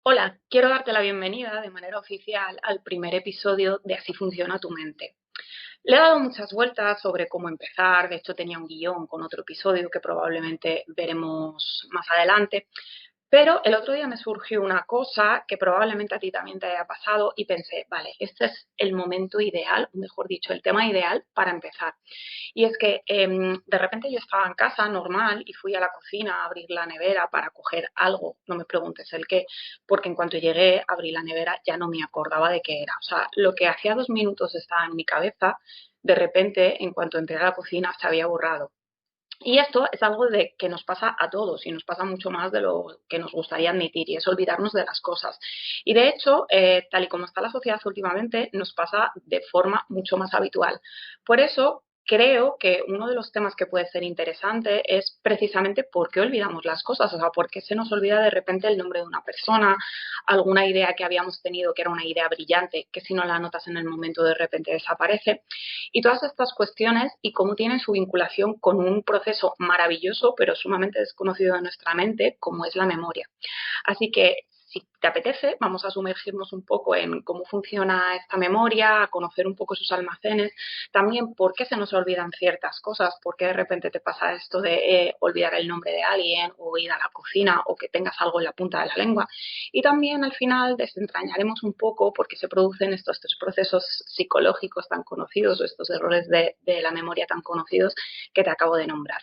Hola, quiero darte la bienvenida de manera oficial al primer episodio de Así funciona tu mente. Le he dado muchas vueltas sobre cómo empezar, de hecho tenía un guión con otro episodio que probablemente veremos más adelante, pero el otro día me surgió una cosa que probablemente a ti también te haya pasado y pensé, vale, este es el momento ideal, o mejor dicho, el tema ideal para empezar. Y es que de repente yo estaba en casa normal y fui a la cocina a abrir la nevera para coger algo, no me preguntes el qué, porque en cuanto llegué, abrí la nevera, ya no me acordaba de qué era. O sea, lo que hacía 2 minutos estaba en mi cabeza, de repente, en cuanto entré a la cocina, se había borrado. Y esto es algo de que nos pasa a todos y nos pasa mucho más de lo que nos gustaría admitir y es olvidarnos de las cosas. Y de hecho, tal y como está la sociedad últimamente, nos pasa de forma mucho más habitual. Por eso, creo que uno de los temas que puede ser interesante es precisamente por qué olvidamos las cosas, o sea, por qué se nos olvida de repente el nombre de una persona, alguna idea que habíamos tenido que era una idea brillante, que si no la anotas en el momento de repente desaparece. Y todas estas cuestiones y cómo tienen su vinculación con un proceso maravilloso pero sumamente desconocido de nuestra mente, como es la memoria. Así que, si te apetece, vamos a sumergirnos un poco en cómo funciona esta memoria, a conocer un poco sus almacenes, también por qué se nos olvidan ciertas cosas, por qué de repente te pasa esto de olvidar el nombre de alguien o ir a la cocina o que tengas algo en la punta de la lengua. Y también al final desentrañaremos un poco por qué se producen estos tres procesos psicológicos tan conocidos o estos errores de la memoria tan conocidos que te acabo de nombrar.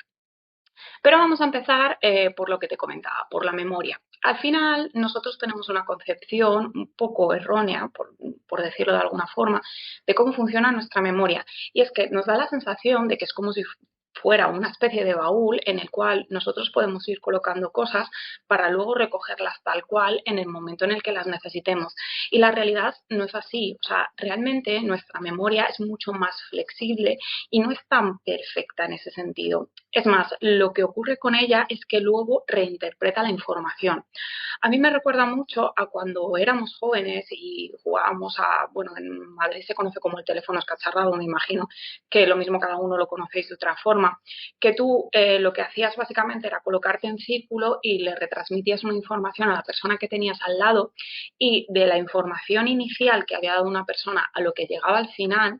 Pero vamos a empezar por lo que te comentaba, por la memoria. Al final, nosotros tenemos una concepción un poco errónea, por decirlo de alguna forma, de cómo funciona nuestra memoria. Y es que nos da la sensación de que es como si fuera una especie de baúl en el cual nosotros podemos ir colocando cosas para luego recogerlas tal cual en el momento en el que las necesitemos. Y la realidad no es así. O sea, realmente nuestra memoria es mucho más flexible y no es tan perfecta en ese sentido. Es más, lo que ocurre con ella es que luego reinterpreta la información. A mí me recuerda mucho a cuando éramos jóvenes y jugábamos a, bueno, en Madrid se conoce como el teléfono escacharrado, me imagino que lo mismo cada uno lo conocéis de otra forma, que tú lo que hacías básicamente era colocarte en círculo y le retransmitías una información a la persona que tenías al lado y de la información inicial que había dado una persona a lo que llegaba al final,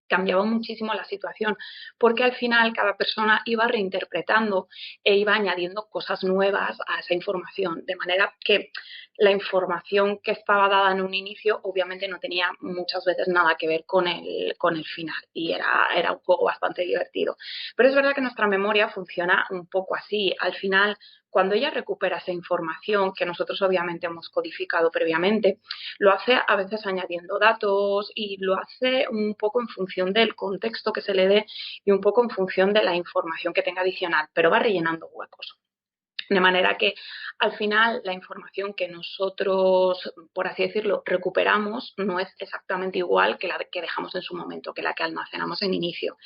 cambiaba muchísimo la situación, porque al final cada persona iba reinterpretando e iba añadiendo cosas nuevas a esa información, de manera que la información que estaba dada en un inicio obviamente no tenía muchas veces nada que ver con el final y era un juego bastante divertido. Pero es verdad que nuestra memoria funciona un poco así. Al final, cuando ella recupera esa información que nosotros obviamente hemos codificado previamente, lo hace a veces añadiendo datos y lo hace un poco en función del contexto que se le dé y un poco en función de la información que tenga adicional, pero va rellenando huecos. De manera que al final la información que nosotros, por así decirlo, recuperamos no es exactamente igual que la que dejamos en su momento, que la que almacenamos en inicio.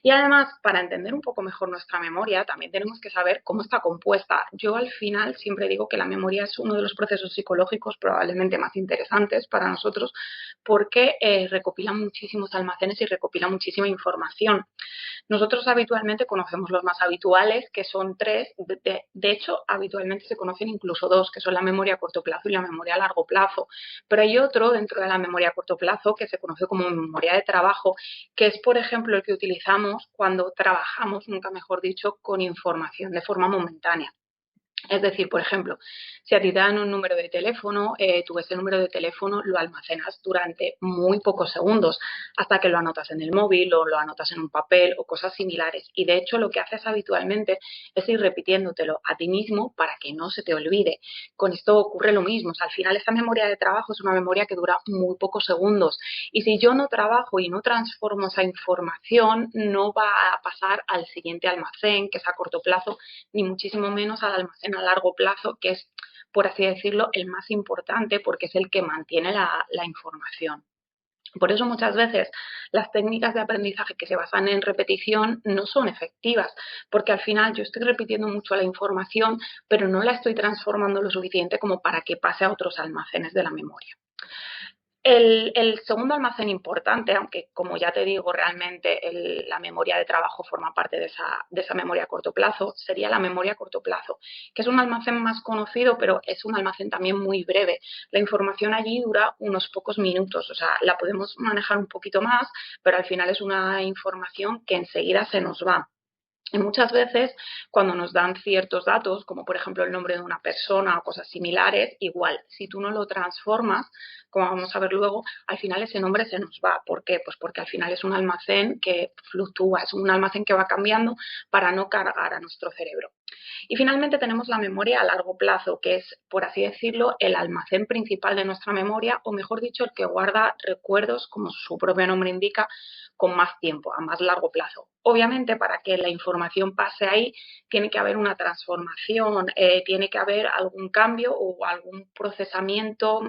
Y además, para entender un poco mejor nuestra memoria, también tenemos que saber cómo está compuesta. Yo al final siempre digo que la memoria es uno de los procesos psicológicos probablemente más interesantes para nosotros porque recopila muchísimos almacenes y recopila muchísima información. Nosotros habitualmente conocemos los más habituales, que son tres. De hecho, habitualmente se conocen incluso dos, que son la memoria a corto plazo y la memoria a largo plazo. Pero hay otro dentro de la memoria a corto plazo que se conoce como memoria de trabajo, que es, por ejemplo, el que utilizamos cuando trabajamos, nunca mejor dicho, con información de forma momentánea. Es decir, por ejemplo, si a ti te dan un número de teléfono, tú ese número de teléfono lo almacenas durante muy pocos segundos, hasta que lo anotas en el móvil o lo anotas en un papel o cosas similares. Y de hecho lo que haces habitualmente es ir repitiéndotelo a ti mismo para que no se te olvide. Con esto ocurre lo mismo. O sea, al final esta memoria de trabajo es una memoria que dura muy pocos segundos. Y si yo no trabajo y no transformo esa información, no va a pasar al siguiente almacén, que es a corto plazo, ni muchísimo menos al almacén a largo plazo, que es, por así decirlo, el más importante porque es el que mantiene la información. Por eso muchas veces las técnicas de aprendizaje que se basan en repetición no son efectivas, porque al final yo estoy repitiendo mucho la información, pero no la estoy transformando lo suficiente como para que pase a otros almacenes de la memoria. El segundo almacén importante, aunque como ya te digo, realmente la memoria de trabajo forma parte de esa memoria a corto plazo, sería la memoria a corto plazo, que es un almacén más conocido, pero es un almacén también muy breve. La información allí dura unos pocos minutos, o sea, la podemos manejar un poquito más, pero al final es una información que enseguida se nos va. Y muchas veces cuando nos dan ciertos datos, como por ejemplo el nombre de una persona o cosas similares, igual, si tú no lo transformas, como vamos a ver luego, al final ese nombre se nos va. ¿Por qué? Pues porque al final es un almacén que fluctúa, es un almacén que va cambiando para no cargar a nuestro cerebro. Y finalmente tenemos la memoria a largo plazo, que es, por así decirlo, el almacén principal de nuestra memoria, o mejor dicho, el que guarda recuerdos, como su propio nombre indica, con más tiempo, a más largo plazo. Obviamente, para que la información pase ahí, tiene que haber una transformación, tiene que haber algún cambio o algún procesamiento,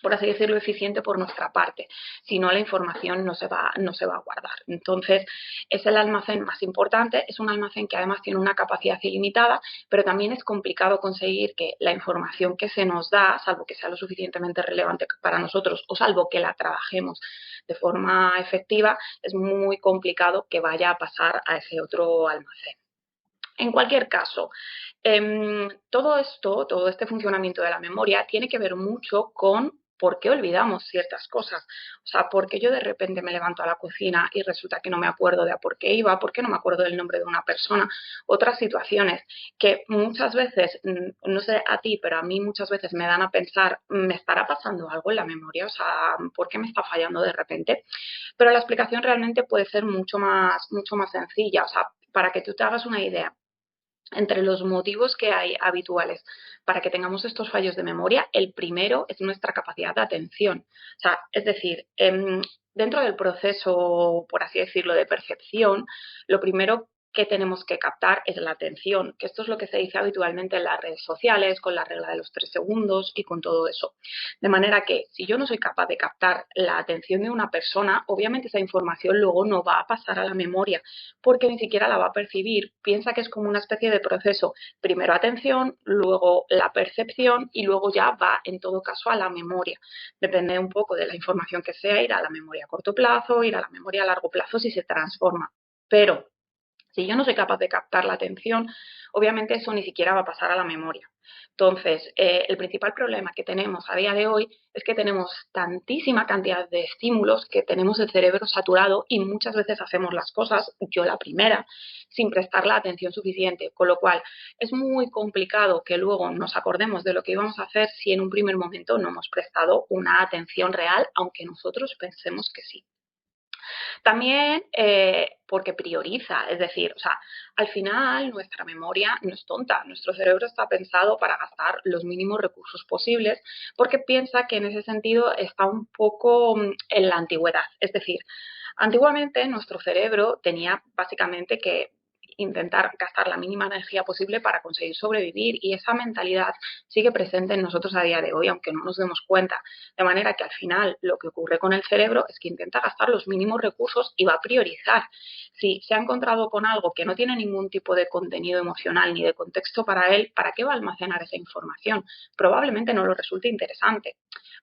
por así decirlo, eficiente por nuestra parte. Si no, la información no se va a guardar. Entonces, es el almacén más importante, es un almacén que además tiene una capacidad ilimitada, pero también es complicado conseguir que la información que se nos da, salvo que sea lo suficientemente relevante para nosotros o salvo que la trabajemos de forma efectiva, es muy complicado que vaya a pasar a ese otro almacén. En cualquier caso, todo esto, todo este funcionamiento de la memoria tiene que ver mucho con por qué olvidamos ciertas cosas. O sea, por qué yo de repente me levanto a la cocina y resulta que no me acuerdo de a por qué iba, por qué no me acuerdo del nombre de una persona. Otras situaciones que muchas veces, no sé a ti, pero a mí muchas veces me dan a pensar, ¿me estará pasando algo en la memoria? O sea, ¿por qué me está fallando de repente? Pero la explicación realmente puede ser mucho más sencilla. O sea, para que tú te hagas una idea, entre los motivos que hay habituales para que tengamos estos fallos de memoria, el primero es nuestra capacidad de atención. O sea, es decir, dentro del proceso, por así decirlo, de percepción, lo primero que tenemos que captar es la atención, que esto es lo que se dice habitualmente en las redes sociales, con la regla de los 3 segundos y con todo eso. De manera que si yo no soy capaz de captar la atención de una persona, obviamente esa información luego no va a pasar a la memoria, porque ni siquiera la va a percibir. Piensa que es como una especie de proceso. Primero atención, luego la percepción y luego ya va, en todo caso, a la memoria. Depende un poco de la información que sea, ir a la memoria a corto plazo, ir a la memoria a largo plazo si se transforma. Pero si yo no soy capaz de captar la atención, obviamente eso ni siquiera va a pasar a la memoria. Entonces, el principal problema que tenemos a día de hoy es que tenemos tantísima cantidad de estímulos que tenemos el cerebro saturado y muchas veces hacemos las cosas, yo la primera, sin prestar la atención suficiente, con lo cual es muy complicado que luego nos acordemos de lo que íbamos a hacer si en un primer momento no hemos prestado una atención real, aunque nosotros pensemos que sí. También porque prioriza, es decir, o sea, al final nuestra memoria no es tonta, nuestro cerebro está pensado para gastar los mínimos recursos posibles porque piensa que en ese sentido está un poco en la antigüedad, es decir, antiguamente nuestro cerebro tenía básicamente que intentar gastar la mínima energía posible para conseguir sobrevivir y esa mentalidad sigue presente en nosotros a día de hoy, aunque no nos demos cuenta. De manera que al final lo que ocurre con el cerebro es que intenta gastar los mínimos recursos y va a priorizar. Si se ha encontrado con algo que no tiene ningún tipo de contenido emocional ni de contexto para él, ¿para qué va a almacenar esa información? Probablemente no lo resulte interesante.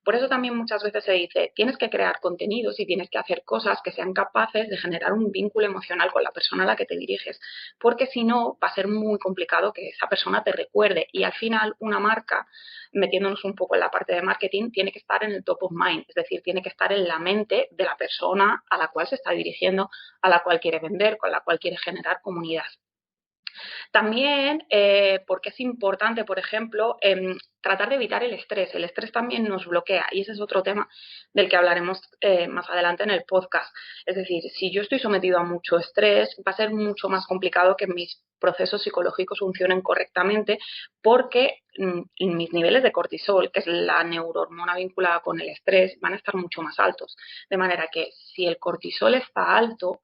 Por eso también muchas veces se dice, tienes que crear contenidos y tienes que hacer cosas que sean capaces de generar un vínculo emocional con la persona a la que te diriges, porque si no va a ser muy complicado que esa persona te recuerde y al final una marca, metiéndonos un poco en la parte de marketing, tiene que estar en el top of mind, es decir, tiene que estar en la mente de la persona a la cual se está dirigiendo, a la cual quiere vender, con la cual quiere generar comunidad. También porque es importante, por ejemplo, tratar de evitar el estrés. El estrés también nos bloquea y ese es otro tema del que hablaremos más adelante en el podcast. Es decir, si yo estoy sometido a mucho estrés, va a ser mucho más complicado que mis procesos psicológicos funcionen correctamente porque mis niveles de cortisol, que es la neurohormona vinculada con el estrés, van a estar mucho más altos. De manera que si el cortisol está alto,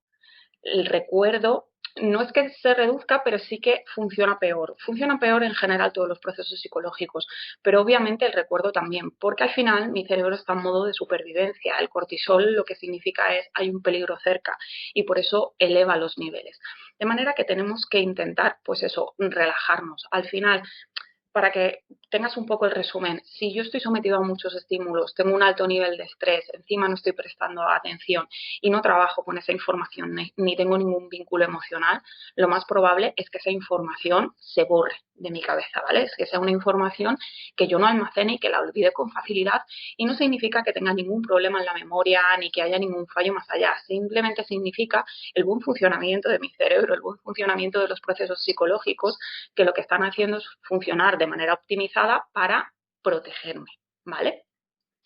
el recuerdo no es que se reduzca, pero sí que funciona peor. Funciona peor en general todos los procesos psicológicos, pero obviamente el recuerdo también, porque al final mi cerebro está en modo de supervivencia. El cortisol lo que significa es hay un peligro cerca y por eso eleva los niveles. De manera que tenemos que intentar, pues eso, relajarnos. Al final, para que tengas un poco el resumen, si yo estoy sometido a muchos estímulos, tengo un alto nivel de estrés, encima no estoy prestando atención y no trabajo con esa información ni tengo ningún vínculo emocional, lo más probable es que esa información se borre de mi cabeza, ¿vale? Es que sea una información que yo no almacene y que la olvide con facilidad, y no significa que tenga ningún problema en la memoria ni que haya ningún fallo más allá, simplemente significa el buen funcionamiento de mi cerebro, el buen funcionamiento de los procesos psicológicos que lo que están haciendo es funcionar de manera optimizada para protegerme, ¿vale?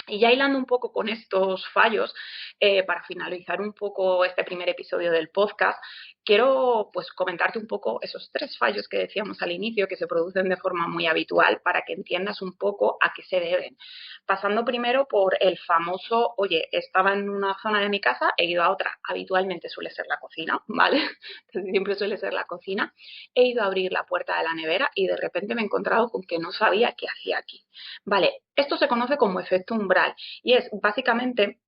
Y ya hilando un poco con estos fallos, para finalizar un poco este primer episodio del podcast, quiero pues comentarte un poco esos 3 fallos que decíamos al inicio, que se producen de forma muy habitual, para que entiendas un poco a qué se deben. Pasando primero por el famoso, oye, estaba en una zona de mi casa, he ido a otra, habitualmente suele ser la cocina, ¿vale? Entonces, siempre suele ser la cocina. He ido a abrir la puerta de la nevera y de repente me he encontrado con que no sabía qué hacía aquí. Vale, esto se conoce como efecto umbral y es básicamente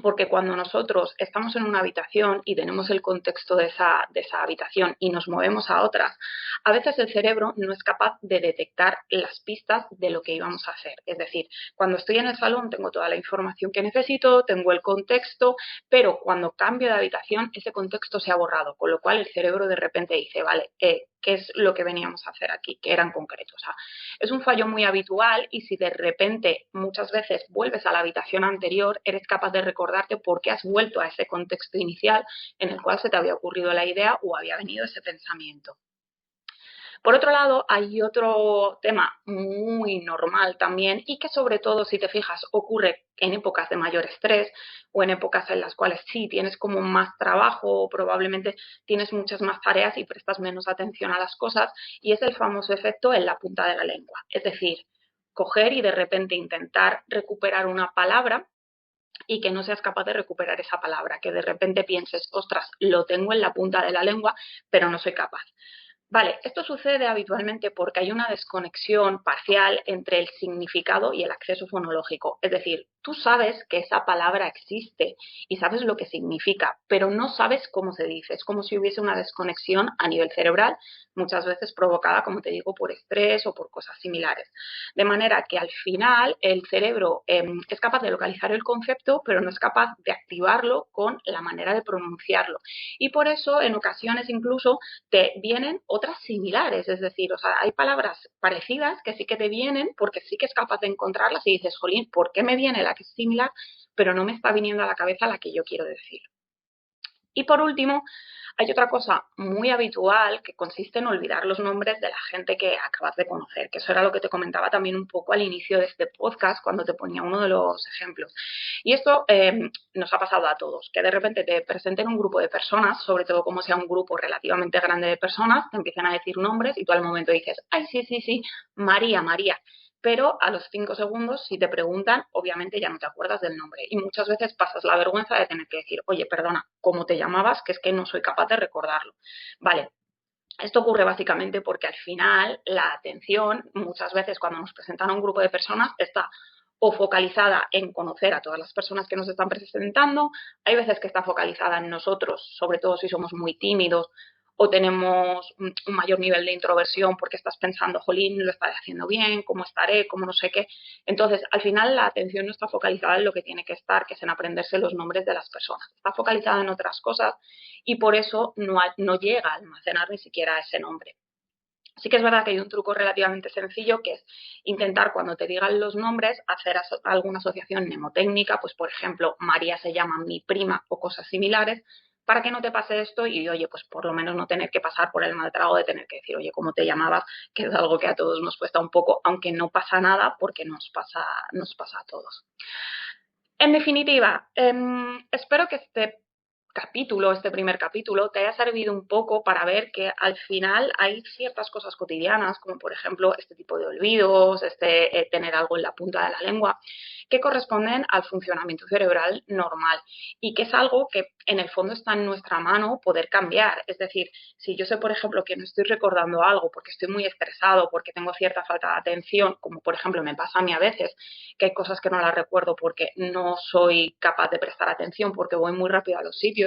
porque cuando nosotros estamos en una habitación y tenemos el contexto de esa habitación y nos movemos a otras, a veces el cerebro no es capaz de detectar las pistas de lo que íbamos a hacer. Es decir, cuando estoy en el salón tengo toda la información que necesito, tengo el contexto, pero cuando cambio de habitación ese contexto se ha borrado, con lo cual el cerebro de repente dice, vale, ¿qué es lo que veníamos a hacer aquí? ¿Qué era en concreto? O sea, es un fallo muy habitual y si de repente muchas veces vuelves a la habitación anterior, eres capaz de recordarte por qué has vuelto a ese contexto inicial en el cual se te había ocurrido la idea o había venido ese pensamiento. Por otro lado, hay otro tema muy normal también y que sobre todo, si te fijas, ocurre en épocas de mayor estrés o en épocas en las cuales sí tienes como más trabajo o probablemente tienes muchas más tareas y prestas menos atención a las cosas, y es el famoso efecto en la punta de la lengua. Es decir, coger y de repente intentar recuperar una palabra y que no seas capaz de recuperar esa palabra, que de repente pienses, ostras, lo tengo en la punta de la lengua, pero no soy capaz. Vale, esto sucede habitualmente porque hay una desconexión parcial entre el significado y el acceso fonológico. Es decir, tú sabes que esa palabra existe y sabes lo que significa, pero no sabes cómo se dice. Es como si hubiese una desconexión a nivel cerebral, muchas veces provocada, como te digo, por estrés o por cosas similares. De manera que al final el cerebro es capaz de localizar el concepto, pero no es capaz de activarlo con la manera de pronunciarlo. Y por eso, en ocasiones incluso, te vienen otras similares, es decir, o sea, hay palabras parecidas que sí que te vienen porque sí que es capaz de encontrarlas y dices, jolín, ¿por qué me viene la que es similar, pero no me está viniendo a la cabeza la que yo quiero decir? Y por último, hay otra cosa muy habitual que consiste en olvidar los nombres de la gente que acabas de conocer, que eso era lo que te comentaba también un poco al inicio de este podcast cuando te ponía uno de los ejemplos. Y esto nos ha pasado a todos, que de repente te presenten un grupo de personas, sobre todo como sea un grupo relativamente grande de personas, te empiezan a decir nombres y tú al momento dices, ay, sí, sí, sí, María, María. Pero a los 5 segundos, si te preguntan, obviamente ya no te acuerdas del nombre. Y muchas veces pasas la vergüenza de tener que decir, oye, perdona, ¿cómo te llamabas? Que es que no soy capaz de recordarlo. Vale, esto ocurre básicamente porque al final la atención, muchas veces cuando nos presentan a un grupo de personas, está o focalizada en conocer a todas las personas que nos están presentando, hay veces que está focalizada en nosotros, sobre todo si somos muy tímidos o tenemos un mayor nivel de introversión porque estás pensando, jolín, lo estaré haciendo bien, cómo estaré, cómo no sé qué. Entonces, al final la atención no está focalizada en lo que tiene que estar, que es en aprenderse los nombres de las personas. Está focalizada en otras cosas y por eso no llega a almacenar ni siquiera ese nombre. Sí que es verdad que hay un truco relativamente sencillo que es intentar cuando te digan los nombres hacer alguna asociación mnemotécnica, pues por ejemplo, María se llama mi prima o cosas similares, para que no te pase esto y oye, pues por lo menos no tener que pasar por el mal trago de tener que decir, oye, ¿cómo te llamabas? Que es algo que a todos nos cuesta un poco, aunque no pasa nada porque nos pasa a todos. En definitiva, espero que este primer capítulo, te haya servido un poco para ver que al final hay ciertas cosas cotidianas, como por ejemplo este tipo de olvidos, tener algo en la punta de la lengua, que corresponden al funcionamiento cerebral normal y que es algo que en el fondo está en nuestra mano poder cambiar. Es decir, si yo sé, por ejemplo, que no estoy recordando algo porque estoy muy estresado, porque tengo cierta falta de atención, como por ejemplo me pasa a mí a veces, que hay cosas que no las recuerdo porque no soy capaz de prestar atención, porque voy muy rápido a los sitios.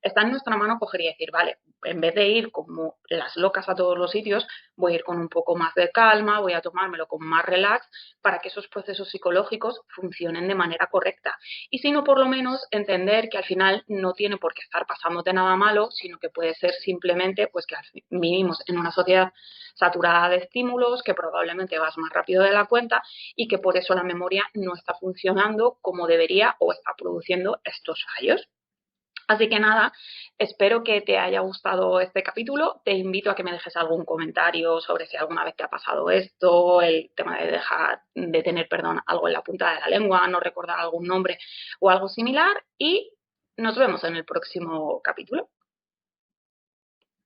está en nuestra mano coger y decir, vale, en vez de ir como las locas a todos los sitios, voy a ir con un poco más de calma, voy a tomármelo con más relax para que esos procesos psicológicos funcionen de manera correcta. Y si no, por lo menos entender que al final no tiene por qué estar pasándote nada malo, sino que puede ser simplemente pues que vivimos en una sociedad saturada de estímulos, que probablemente vas más rápido de la cuenta y que por eso la memoria no está funcionando como debería o está produciendo estos fallos. Así que nada, espero que te haya gustado este capítulo. Te invito a que me dejes algún comentario sobre si alguna vez te ha pasado esto, el tema de tener, perdón, algo en la punta de la lengua, no recordar algún nombre o algo similar. Y nos vemos en el próximo capítulo.